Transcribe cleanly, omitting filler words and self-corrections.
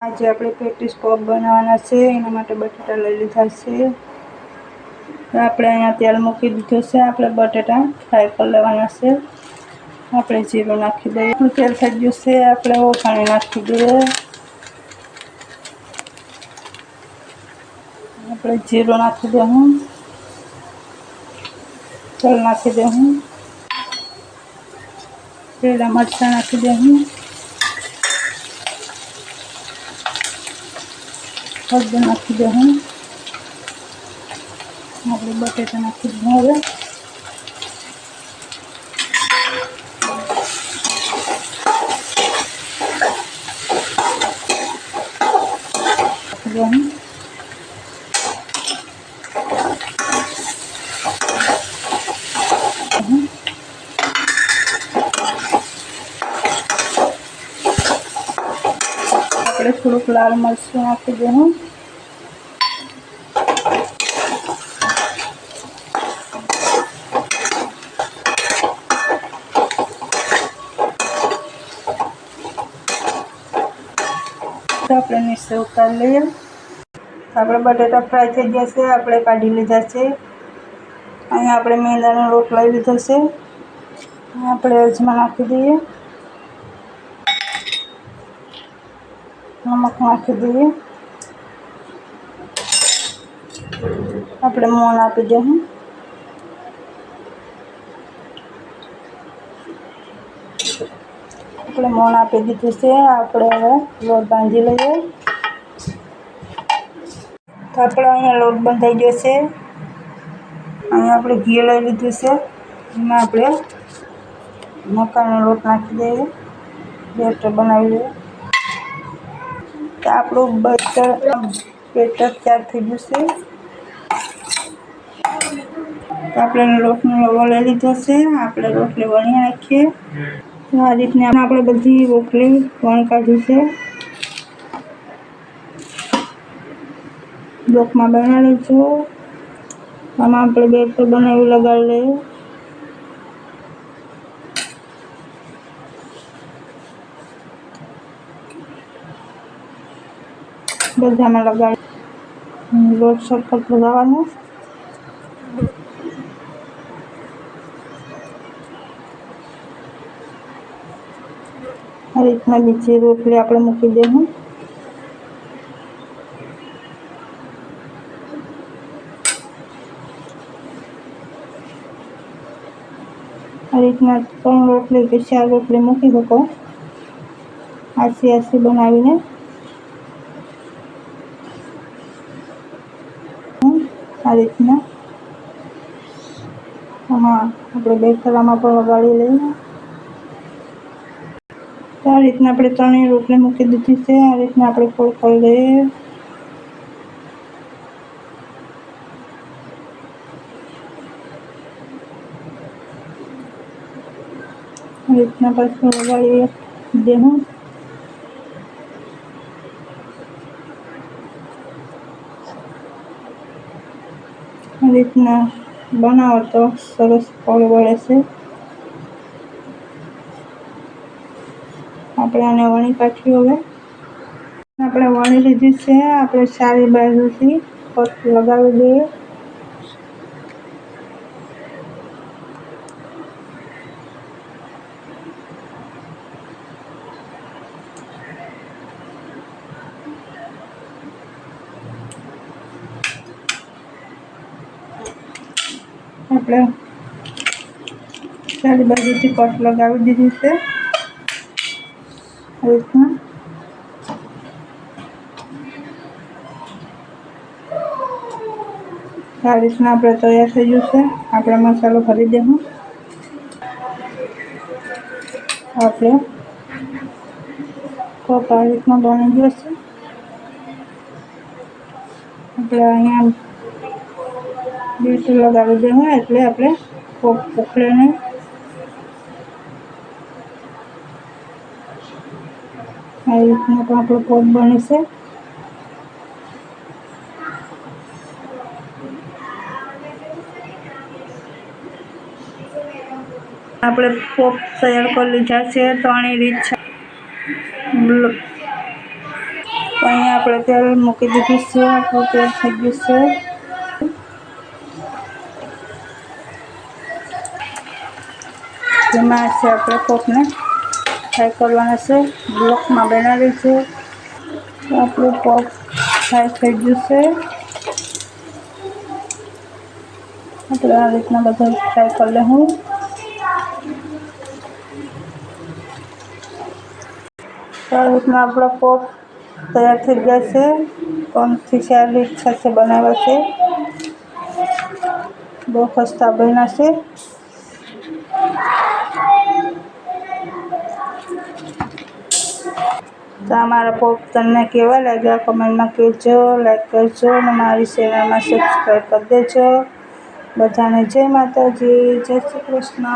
आज આપણે patties pop બનાવવાના છે। એના માટે બટાટા લઈ લીધા છે। આપણે અહીંયા તેલ મૂકી દીધું છે। આપણે બટાટા ફ્રાય કરી લેવાના છે। આપણે જીરું નાખી દઈએ। તેલ થઈ ગયું છે। આપણે પાણી નાખી દઈએ। આપણે જીરું નાખી દઉં, તેલ નાખી દઉં, લીલા મરચાં નાખી દઉં, હળદર નાખી દઉં। આપણે બટેટા નાખી દઉં। હવે આપણે થોડુંક લાલ મરચું નાખી દઉં। આપણે નીચે ઉતારી લઈએ। આપણે બટેટા ફ્રાય થઈ ગયા છે। આપણે કાઢી લીધા છે। અહીંયા આપણે મેંદાનો લોટ લઈ લીધો છે। આપણે અજમા નાખી દઈએ, નમક નાખી દઈએ। આપણે મોણ આપી દઈએ। આપણે મોણ આપી દીધું છે। આપણે હવે લોટ બાંધી લઈએ। તો આપણે અહીંયા લોટ બંધાઈ ગયો છે। અહીંયા આપણે ઘી લઈ લીધું છે। એમાં આપણે મકાઈનો લોટ નાખી દઈએ, બેટર બનાવી લઈએ। તો આપણું બેટર તૈયાર થઈ ગયું છે। તો આપણે લોટનો રવો લઈ લીધો છે। આપણે રોટલી વણી નાખીએ। તો આ રીતના આપણે બધી રોટલી વણી કાઢી છે। બ્લોકમાં બનાવી લેજો। આમાં આપણે બેટર બનાવી લગાડી લઈએ। બધામાં લગાડી લોટ સખત લગાવવાનો। આ રીતના બીજી રોટલી આપણે મૂકી દઈશું। આ રીતના 3 રોટલી કે 4 રોટલી મૂકી શકો આછી આછી બનાવીને। આ રીતના આમાં આપણે બેટરમાં પણ વગાડી લઈએ। તો આ રીતના આપણે 3 રોટલી મૂકી દીધી છે। આ રીતના આપણે ફોલ્ડ કરી લઈએ। આ રીતના પાછું વગાડી દેવું। આ રીતના બનાવો તો સરસ ફળ વળે છે। આપણે આને વણી કાઢીએ। હવે આપણે વણી લીધી છે। આપણે સારી બાજુથી કટ લગાવી દઈએ। આપણે સારી બાજુથી કટ લગાવી દીધી છે। આ રીતના આપણે તૈયાર થઈ ગયું છે। આપણે મસાલો ભરી દઈશું। આપણે કપ આ રીતના બની ગયો છે। આપણે અહીંયા બેટર લગાવી દઈશું એટલે આપણે પોપ ઉખડે નહીં। આ રીતના પણ આપણો પોપ બને છે। આપણે પોપ તૈયાર કરી લીધા છે। 3 રીત છે। આપણે તેલ મૂકી દીધું છે. આપણું તેલ થઈ ગયું છે. તેમાં છે આપણે પોપને ફ્રાય કરવાના છે. બ્લોકમાં બનાવી છે. આપણું પોપ ફ્રાય થઈ ગયું છે. આપણે આ રીતના બધા ફ્રાય કરી લઉં. આ રીતના આપણા પોપ તૈયાર થઈ ગયા છે. 3 થી 4 રીત સાથે બનાવ્યા છે. બહુ ખસ્તા બન્યા છે. તો અમારા પોપ તમને કેવા લાગ્યા કમેન્ટમાં કહેજો, લાઈક કરજો અને મારી ચેનલમાં સબસ્ક્રાઈબ કરી દેજો. બધાને જય માતાજી, જય શ્રી કૃષ્ણ.